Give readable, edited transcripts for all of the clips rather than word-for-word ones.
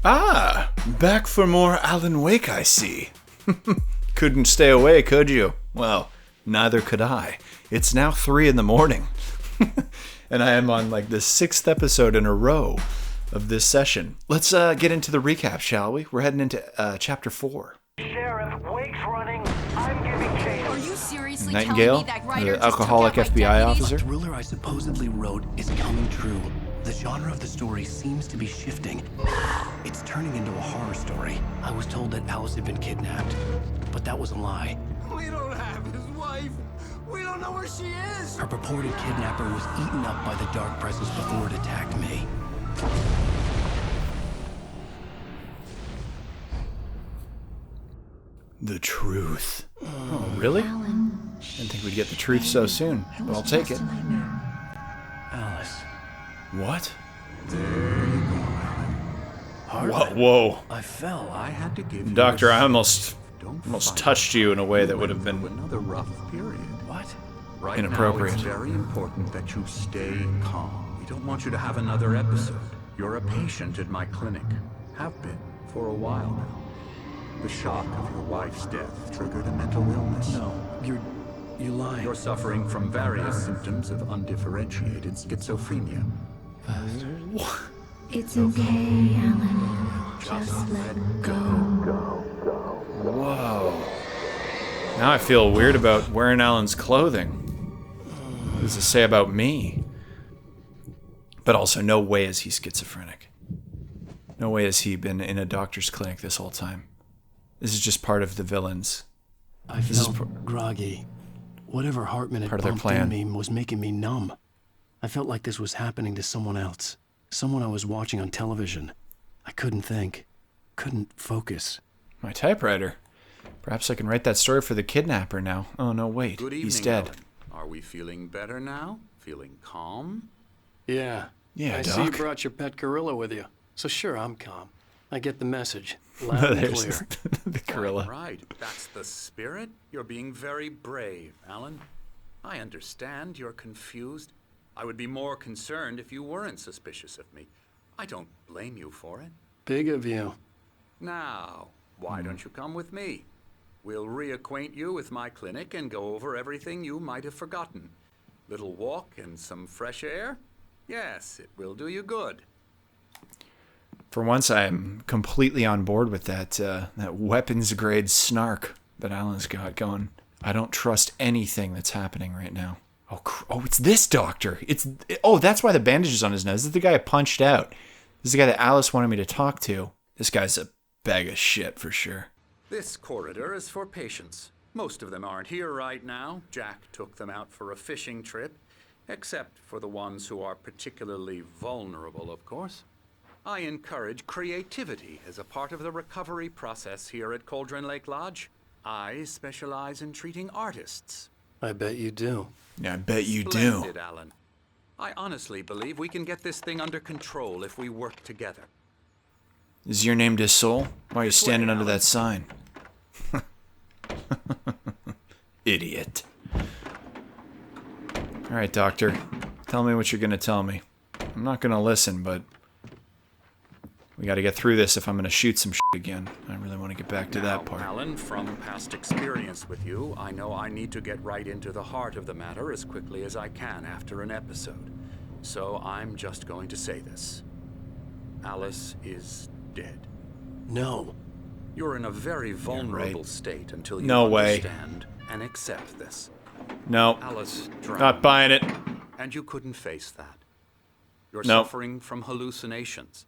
Ah, back for more Alan Wake, I see. Couldn't stay away, could you? Well, neither could I. It's now 3 in the morning. And I am on like the 6th episode in a row of this session. Let's get into the recap, shall we? We're heading into chapter 4. Sheriff, Wake's running. I'm giving chase. Are you seriously Nightingale, telling me that writer the just alcoholic took out my FBI deputies? officer. The thriller I supposedly wrote is coming true. The genre of the story seems to be shifting. It's turning into a horror story. I was told that Alice had been kidnapped, but that was a lie. We don't have his wife. We don't know where she is. Her purported kidnapper was eaten up by the dark presence before it attacked me. The truth. Oh, really? Didn't think we'd get the truth so soon, but I'll take it. Alice. What? Hartman. Whoa. I fell. I had to give you Doctor, I a- almost Don't fight. touched you in a way that would have been Another rough period. What? Right inappropriate. now, it's very important that you stay calm. We don't want you to have another episode. You're a patient at my clinic. Have been for a while now. The shock of your wife's death triggered a mental illness. No. You're lying. You're suffering from various symptoms of undifferentiated schizophrenia. It's okay, Alan. Just let go. Whoa. Now I feel weird about wearing Alan's clothing. What does this say about me? But also, no way is he schizophrenic. No way has he been in a doctor's clinic this whole time. This is just part of the villains. I felt groggy. Whatever Hartman had part of their pumped plan. in me was making me numb. I felt like this was happening to someone else. Someone I was watching on television. I couldn't think. Couldn't focus. My typewriter. Perhaps I can write that story for the kidnapper now. Oh, no, wait. Good evening, He's dead. Alan. Are we feeling better now? Feeling calm? Yeah. Yeah, I see you Doc. brought your pet gorilla with you. So sure, I'm calm. I get the message. Loud and There's clear. the gorilla. Right. That's the spirit. You're being very brave, Alan. I understand you're confused. I would be more concerned if you weren't suspicious of me. I don't blame you for it. Big of you. Now, why don't you come with me? We'll reacquaint you with my clinic and go over everything you might have forgotten. Little walk and some fresh air? Yes, it will do you good. For once, I am completely on board with that weapons-grade snark that Alan's got going. I don't trust anything that's happening right now. Oh, it's this doctor. That's why the bandage is on his nose. This is the guy I punched out. This is the guy that Alice wanted me to talk to. This guy's a bag of shit for sure. This corridor is for patients. Most of them aren't here right now. Jack took them out for a fishing trip, except for the ones who are particularly vulnerable, of course. I encourage creativity as a part of the recovery process here at Cauldron Lake Lodge. I specialize in treating artists. I bet you do. Yeah, I bet you do. Splendid, Alan. I honestly believe we can get this thing under control if we work together. Is your name Desoul? Why are you This way, standing under Alan. that sign? Idiot. All right, doctor. Tell me what you're going to tell me. I'm not going to listen, but we got to get through this if I'm going to shoot some shit again. I really want to get back to Now, that part. Alan, from past experience with you, I know I need to get right into the heart of the matter as quickly as I can after an episode. So I'm just going to say this. Alice is dead. No. You're in a very vulnerable right. state until you No way. understand and accept this. No, Alice drowned. not buying it. And you couldn't face that. You're Nope. suffering from hallucinations,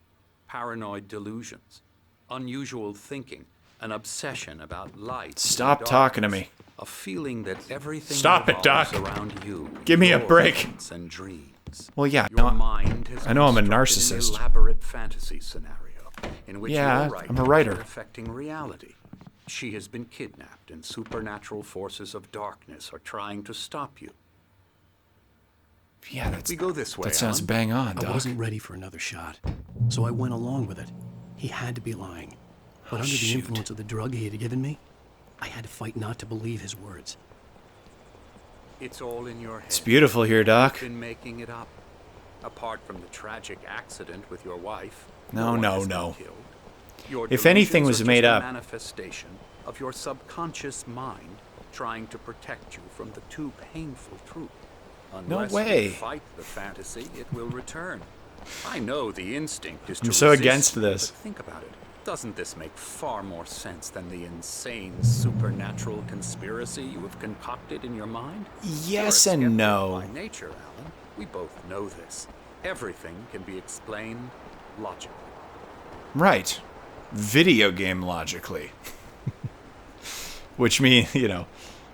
paranoid delusions, unusual thinking, an obsession about light. Stop and talking to darkness, me. A feeling that everything Stop it, revolves Doc. around you. Give me a your break. thoughts and dreams. Well, yeah, Your no, mind has I know I'm a constructed an narcissist. elaborate fantasy scenario in which Yeah, you're I'm a writer. affecting reality. She has been kidnapped, and supernatural forces of darkness are trying to stop you. Yeah, We go this way, that sounds Alan. bang on, I Doc. wasn't ready for another shot. So I went along with it. He had to be lying. But under the shoot. influence of the drug he had given me, I had to fight not to believe his words. It's all in your head. It's beautiful here, Doc. You've been making it up. Apart from the tragic accident with your wife. No, one no, has been no. killed. Your If anything delusions was are made just a up. manifestation of your subconscious mind trying to protect you from the too painful truth. Unless way. you fight the fantasy, it will return. I know the instinct is to I'm so resist against you, this. but think about it. Doesn't this make far more sense than the insane supernatural conspiracy you have concocted in your mind? Yes You're a and skeptic no. by nature, Alan. We both know this. Everything can be explained logically. Right. Video game logically. Which means,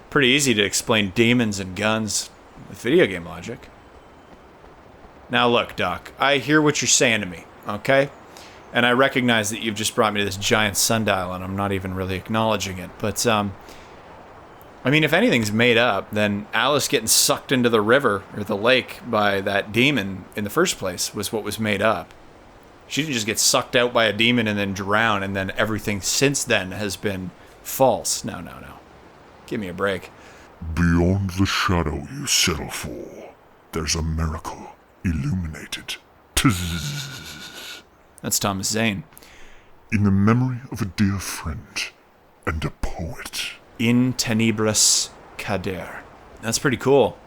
pretty easy to explain demons and guns with video game logic. Now look, Doc, I hear what you're saying to me, okay? And I recognize that you've just brought me to this giant sundial and I'm not even really acknowledging it. But, if anything's made up, then Alice getting sucked into the river or the lake by that demon in the first place was what was made up. She didn't just get sucked out by a demon and then drown, and then everything since then has been false. No. Give me a break. Beyond the shadow you settle for, there's a miracle illuminated. That's Thomas Zane. In the memory of a dear friend and a poet. In tenebris cader. That's pretty cool.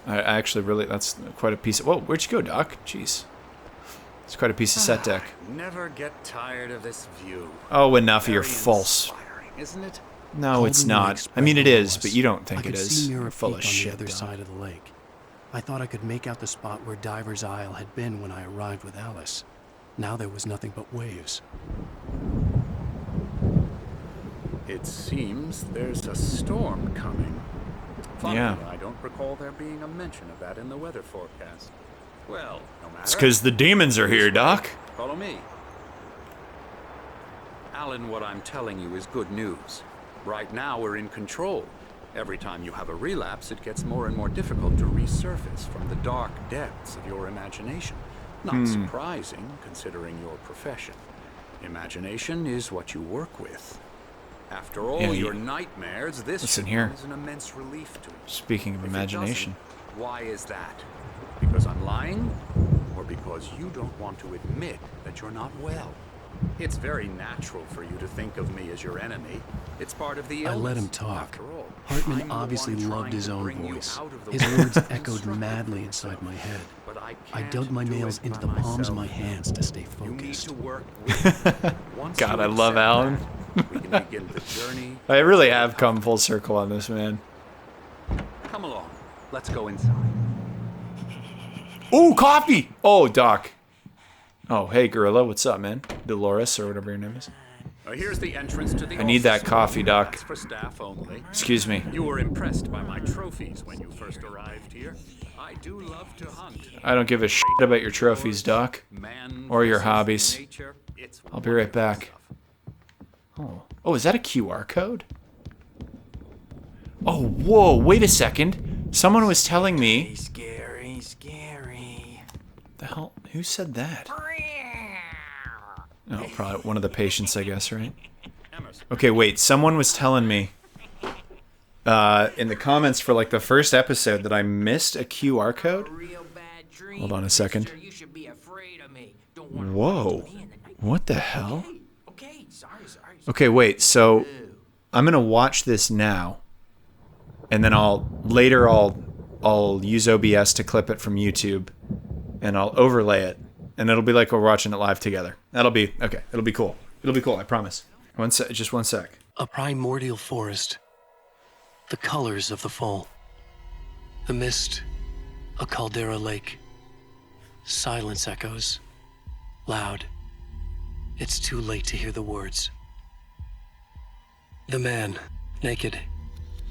I actually really, that's quite a piece of... Whoa, where'd you go, Doc? Jeez. It's quite a piece of set deck. Never get tired of this view. Oh, enough of your Very false... inspiring, isn't it? No, it's Cauldron Lake not. spread It below is, us. but you don't think I it could is. see You're Mirror full Peak of on shit, the other Doc. side of the lake. I thought I could make out the spot where Diver's Isle had been when I arrived with Alice. Now there was nothing but waves. It seems there's a storm coming. Funny, Yeah. I don't recall there being a mention of that in the weather forecast. Well, no matter. It's because the demons are here, Doc. Follow me. Alan, what I'm telling you is good news. Right now, we're in control. Every time you have a relapse, it gets more and more difficult to resurface from the dark depths of your imagination. Not surprising, considering your profession. Imagination is what you work with. After all Yeah, your nightmares, this listen should here. come as an immense relief to you. Speaking of If it imagination. doesn't, why is that? Because I'm lying? Or because you don't want to admit that you're not well? It's very natural for you to think of me as your enemy. It's part of the I illness. let him talk. After all, Hartman I'm the obviously one loved trying his to own bring you voice. out of the His world words and echoed construct madly yourself. inside my head. But I I can't dug my do nails it into by the palms of myself. my hands to stay You need focused. to work with me. Once God, you I love accept Alan. that, we can begin the journey. I really have come full circle on this, man. Come along. Let's go inside. Ooh, coffee! Oh, Doc. Oh, hey, Gorilla. What's up, man? Dolores, or whatever your name is. Here's the entrance to the I need that office. coffee, Doc. That's for staff only. Excuse me. You were impressed by my trophies when you first arrived here. I do love to hunt. I don't give a shit about your trophies, Doc. Man Or your versus hobbies. nature. It's I'll be right wonderful back. stuff. Oh, is that a QR code? Oh, whoa, wait a second. Someone was telling me... Scary. The hell? Who said that? Oh, probably one of the patients, I guess, right? Okay, wait. Someone was telling me in the comments for like the first episode that I missed a QR code. Hold on a second. Whoa. What the hell? Okay, wait. So I'm gonna watch this now, and then I'll use OBS to clip it from YouTube, and I'll overlay it, and it'll be like we're watching it live together. That'll be okay. It'll be cool. It'll be cool. I promise. Just one sec. A primordial forest. The colors of the fall. The mist. A caldera lake. Silence echoes. Loud. It's too late to hear the words. The man, naked,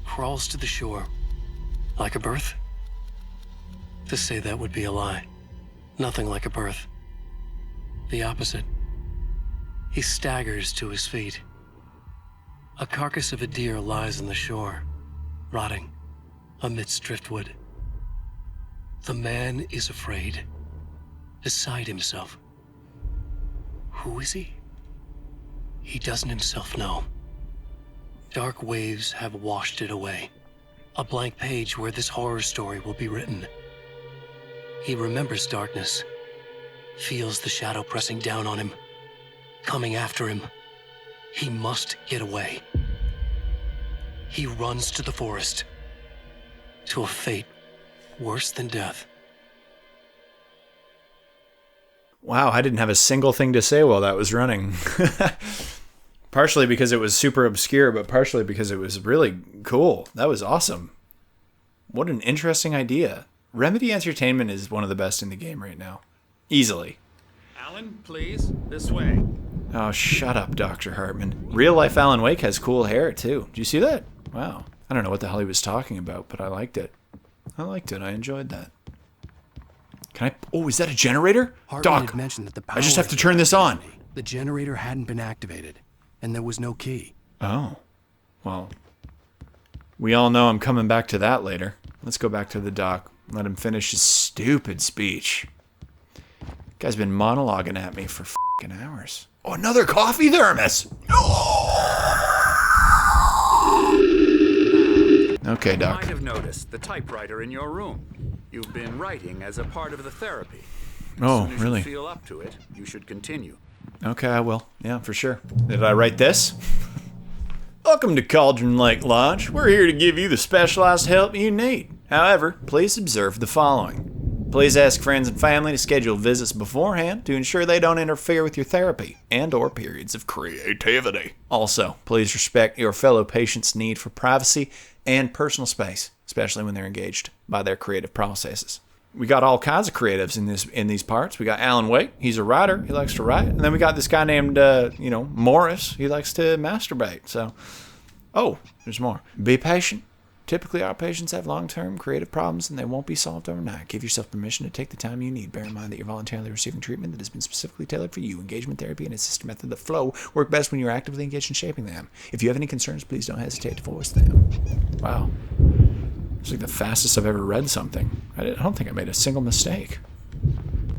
crawls to the shore. Like a birth? To say that would be a lie. Nothing like a birth. The opposite. He staggers to his feet. A carcass of a deer lies on the shore, rotting amidst driftwood. The man is afraid, beside himself. Who is he? He doesn't himself know. Dark waves have washed it away. A blank page where this horror story will be written. He remembers darkness, feels the shadow pressing down on him, coming after him. He must get away. He runs to the forest, to a fate worse than death. Wow, I didn't have a single thing to say while that was running. Partially because it was super obscure, but partially because it was really cool. That was awesome. What an interesting idea. Remedy Entertainment is one of the best in the game right now. Easily. Alan, please, this way. Oh, shut up, Dr. Hartman. Real life Alan Wake has cool hair, too. Did you see that? Wow. I don't know what the hell he was talking about, but I liked it. I enjoyed that. Can I... Oh, is that a generator? Hartman Doc, had mentioned that the I just have to turn this on. The generator hadn't been activated, and there was no key. Oh. Well, we all know I'm coming back to that later. Let's go back to the doc. Let him finish his stupid speech. Guy's been monologuing at me for f***ing hours. Oh, another coffee thermos! Okay, You Doc. might have noticed the typewriter in your room. You've been writing as a part of the therapy. As Oh, soon as really? you feel up to it, you should continue. Okay, I will. Yeah, for sure. Did I write this? Welcome to Cauldron Lake Lodge. We're here to give you the specialized help you need. However, please observe the following. Please ask friends and family to schedule visits beforehand to ensure they don't interfere with your therapy and/or periods of creativity. Also, please respect your fellow patients' need for privacy and personal space, especially when they're engaged by their creative processes. We got all kinds of creatives in these parts. We got Alan Wake. He's a writer. He likes to write. And then we got this guy named, Morris. He likes to masturbate. So, there's more. Be patient. Typically, our patients have long-term creative problems, and they won't be solved overnight. Give yourself permission to take the time you need. Bear in mind that you're voluntarily receiving treatment that has been specifically tailored for you. Engagement therapy and its system method, the flow, work best when you're actively engaged in shaping them. If you have any concerns, please don't hesitate to voice them. Wow. It's like the fastest I've ever read something. I don't think I made a single mistake.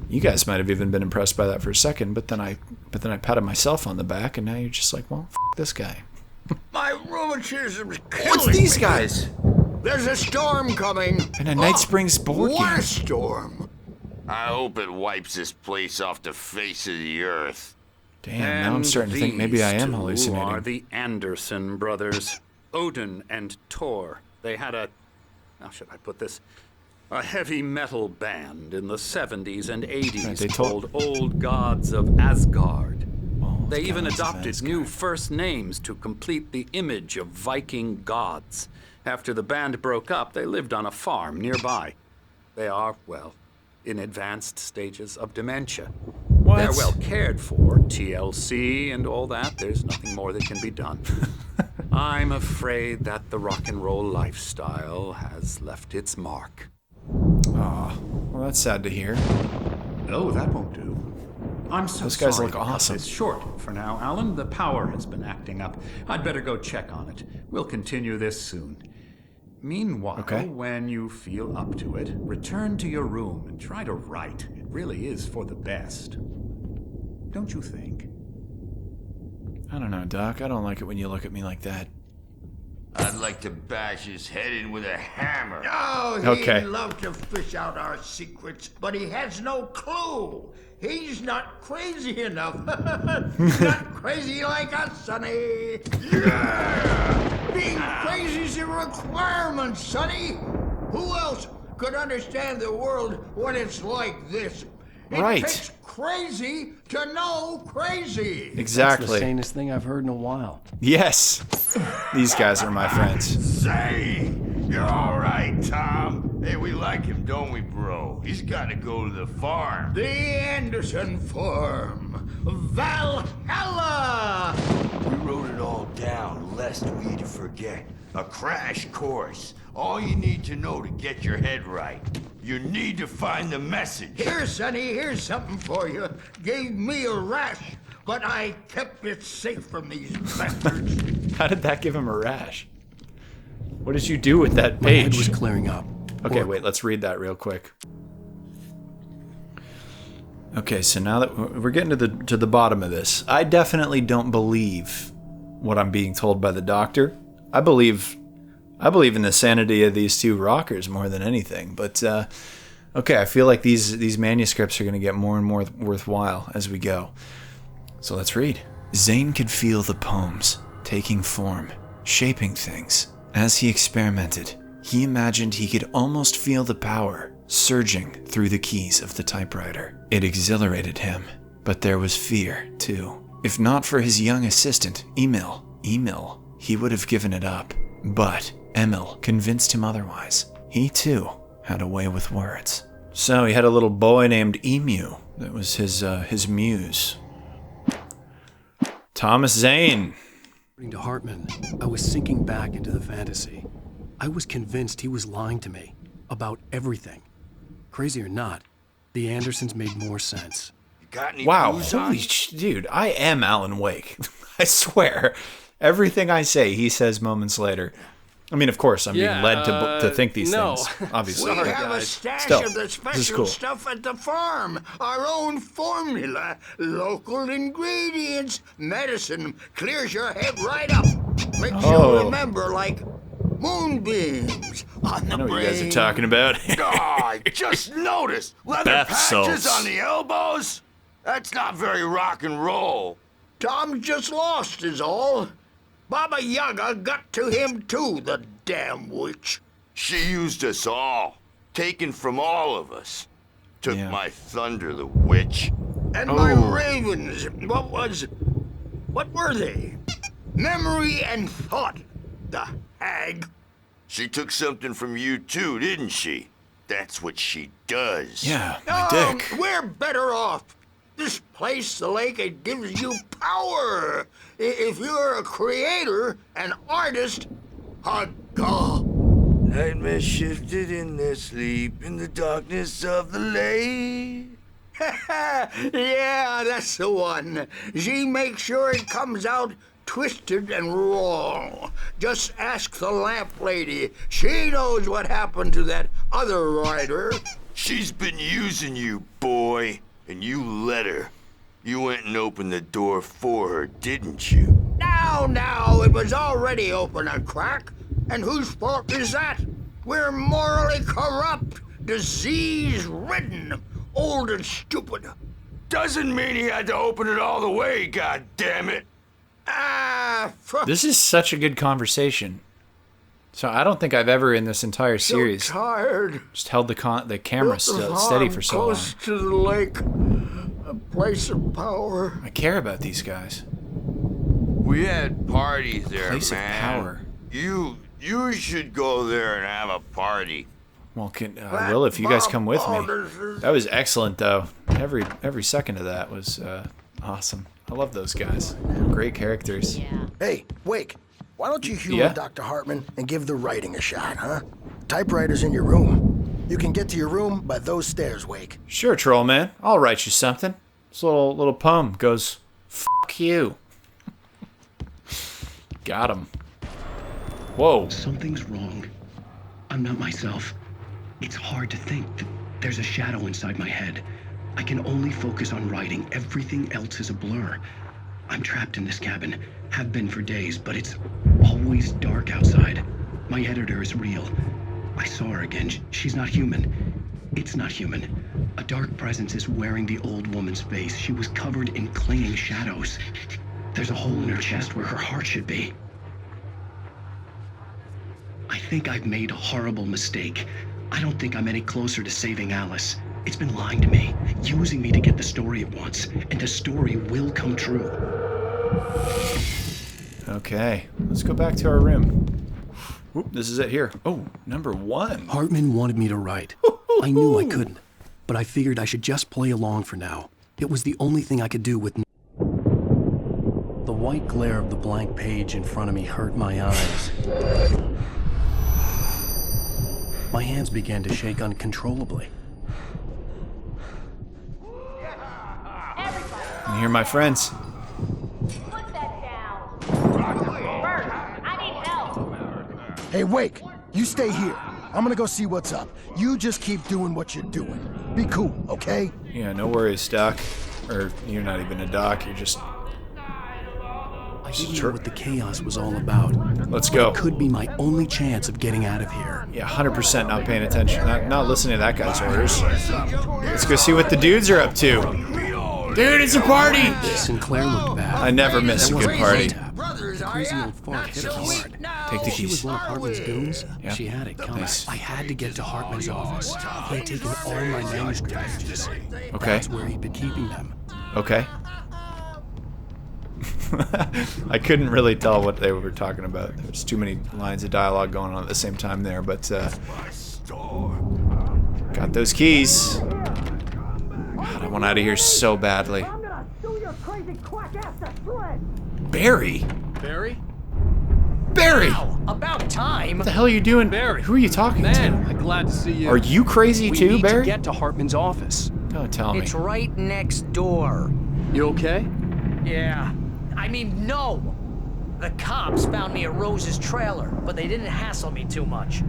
You guys might have even been impressed by that for a second, but then I patted myself on the back, and now you're just like, well, f*** this guy. My rheumatism's killing What's these me. guys? There's a storm coming. And a Night Springs board What game. a storm. I hope it wipes this place off the face of the earth. Damn, now I'm starting to think maybe I am These two hallucinating. are the Anderson brothers, Odin and Tor. They had how should I put this? A heavy metal band in the 70s and 80s Right, they called Old Gods of Asgard. Old They even Gods of adopted Asgard. new first names to complete the image of Viking gods. After the band broke up, they lived on a farm nearby. They are, well, in advanced stages of dementia. What? They're well cared for, TLC and all that. There's nothing more that can be done. I'm afraid that the rock and roll lifestyle has left its mark. Well, that's sad to hear. Oh, that won't do. I'm so Those guys sorry look to cut awesome. this short for now, Alan. The power has been acting up. I'd better go check on it. We'll continue this soon. Meanwhile, Okay. when you feel up to it, return to your room and try to write. It really is for the best. Don't you think? I don't know, Doc. I don't like it when you look at me like that. I'd like to bash his head in with a hammer. Oh, he'd Okay. love to fish out our secrets, but he has no clue. He's not crazy enough. Not crazy like us, Sonny. Yeah! Being crazy's a requirement, Sonny. Who else could understand the world when it's like this? It Right. takes crazy to know crazy. That's the Exactly. sanest thing I've heard in a while. Yes. These guys are my friends. Say, you're all right, Tom. Hey, we like him, don't we, bro? He's got to go to the farm. The Anderson Farm. Valhalla! We wrote it all down, lest we forget. A crash course. All you need to know to get your head right. You need to find the message. Here, Sonny, here's something for you. Gave me a rash, but I kept it safe from these bastards. How did that give him a rash? What did you do with that My head was page? clearing up. Okay, wait, let's read that real quick. Okay, so now that we're getting to the bottom of this, I definitely don't believe what I'm being told by the doctor. I believe in the sanity of these two rockers more than anything. But okay, I feel like these manuscripts are going to get more and more worthwhile as we go. So let's read. Zane could feel the poems taking form, shaping things. As he experimented, he imagined he could almost feel the power surging through the keys of the typewriter. It exhilarated him, but there was fear, too. If not for his young assistant, Emil, he would have given it up. But Emil convinced him otherwise. He, too, had a way with words. So he had a little boy named Emu. That was his muse. Thomas Zane. According to Hartman, I was sinking back into the fantasy. I was convinced he was lying to me about everything. Crazy or not, the Andersons made more sense. You got any Wow, booze on? dude, I am Alan Wake. I swear. Everything I say, he says moments later. I mean, of course, I'm being led to think these things, obviously. We have a stash Still, of the this is special cool. stuff at the farm. Our own formula. Local ingredients. Medicine clears your head right up. Makes you remember like moonbeams on the I know what brain. you guys are talking about. Oh, I just noticed. Leather Bath patches salts. on the elbows? That's not very rock and roll. Tom just lost is all. Baba Yaga got to him too, the damn witch. She used us all. Taken from all of us. Took Yeah. my thunder, the witch. And my ravens, what were they? Memory and thought, the hag. She took something from you too, didn't she? That's what she does. Yeah, my dick. We're better off. This place, the lake, it gives you power. If you're a creator, an artist, a god. Nightmare shifted in their sleep in the darkness of the lake. Yeah, that's the one. She makes sure it comes out twisted and wrong. Just ask the lamp lady. She knows what happened to that other writer. She's been using you, boy, and you let her. You went and opened the door for her, didn't you? Now, it was already open a crack. And whose fault is that? We're morally corrupt, disease-ridden, old and stupid. Doesn't mean he had to open it all the way, goddammit. This is such a good conversation. So I don't think I've ever in this entire series So tired. just held the camera steady for so long. Close to the lake, a place of power. I care about these guys. We had parties there, Place of man. power. You should go there and have a party. Well, I will if you guys come with me. That was excellent, though. Every second of that was awesome. I love those guys. Great characters. Hey, Wake, why don't you humor Dr. Hartman and give the writing a shot, huh? Typewriter's in your room. You can get to your room by those stairs, Wake. Sure, troll man. I'll write you something. This little poem goes, "Fuck you." Got him. Whoa. Something's wrong. I'm not myself. It's hard to think that there's a shadow inside my head. I can only focus on writing. Everything else is a blur. I'm trapped in this cabin. Have been for days, but it's always dark outside. My editor is real. I saw her again. She's not human. It's not human. A dark presence is wearing the old woman's face. She was covered in clinging shadows. There's a hole in her chest where her heart should be. I think I've made a horrible mistake. I don't think I'm any closer to saving Alice. It's been lying to me, using me to get the story it wants, and the story will come true. Okay, let's go back to our room. Oop, this is it here. Oh, number 1. Hartman wanted me to write. I knew I couldn't, but I figured I should just play along for now. It was the only thing I could do with... The white glare of the blank page in front of me hurt my eyes. My hands began to shake uncontrollably. And here are my friends. Hey, Wake, you stay here. I'm gonna go see what's up. You just keep doing what you're doing. Be cool, okay? Yeah, no worries, Doc. Or you're not even a doc, you're just... I didn't know what the chaos was all about. Let's go. It could be my only chance of getting out of here. Yeah, 100% not paying attention. Not listening to that guy's orders. Let's go see what the dudes are up to. Dude, it's a party! Sinclair looked bad. I never miss a good party. The crazy old fart hit her hard. Take the She was keys. one of Hartman's goons. Yeah. She had it coming. Nice. I had to get to Hartman's office. He had taken all my manuscript pages. Okay. That's where he'd been keeping them. Okay. I couldn't really tell what they were talking about. There's too many lines of dialogue going on at the same time there, but got those keys. God, I want out of here so badly. Barry? Barry? Barry! Wow, about time. What the hell are you doing? Barry. Who are you talking Man, to? I'm glad to see you. Are you crazy we too, need Barry? to get to Hartman's office. Don't tell me. It's right next door. You okay? Yeah. I mean, no. The cops found me at Rose's trailer, but they didn't hassle me too much.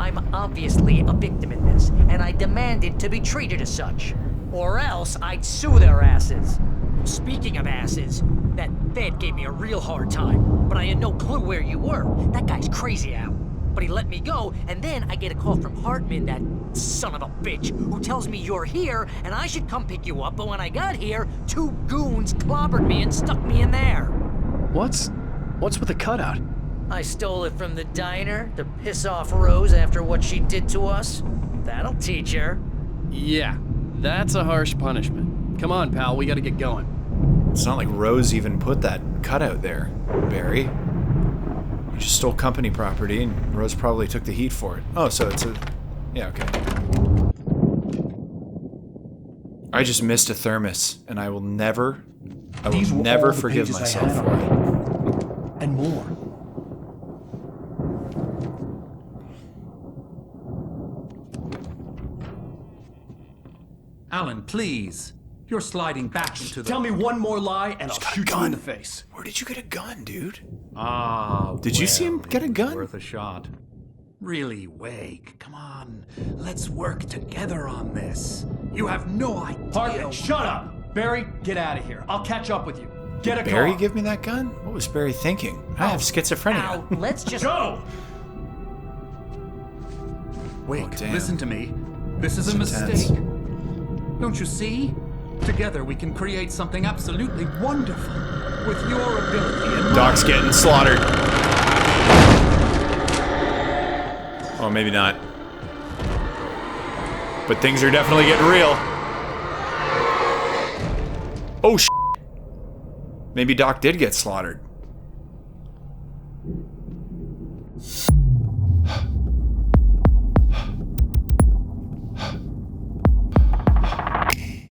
I'm obviously a victim in this, and I demanded to be treated as such. Or else I'd sue their asses. Speaking of asses, that Fed gave me a real hard time, but I had no clue where you were. That guy's crazy, Al. But he let me go, and then I get a call from Hartman, that son of a bitch, who tells me you're here, and I should come pick you up, but when I got here, 2 goons clobbered me and stuck me in there. What's with the cutout? I stole it from the diner to piss off Rose after what she did to us. That'll teach her. Yeah, that's a harsh punishment. Come on, pal, we gotta get going. It's not like Rose even put that cutout there, Barry. You just stole company property, and Rose probably took the heat for it. Oh, so it's a... Yeah, okay. I just missed a thermos, and I will never forgive myself for it. And more. Alan, please. You're sliding back into the... Tell me one more lie and I'll shoot you in the face. Where did you get a gun, dude? Did you see him get a gun? Worth a shot. Really, Wake, come on. Let's work together on this. You have no idea... Hartman, shut up! Barry, get out of here. I'll catch up with you. Get a Barry car. give me that gun? What was Barry thinking? I have schizophrenia. Al, let's just... Go! Wake, damn. listen to me. This is a It's mistake. intense. Don't you see? Together we can create something absolutely wonderful. With your ability and Doc's getting slaughtered. Oh, maybe not. But things are definitely getting real. Oh, sh**. Maybe Doc did get slaughtered.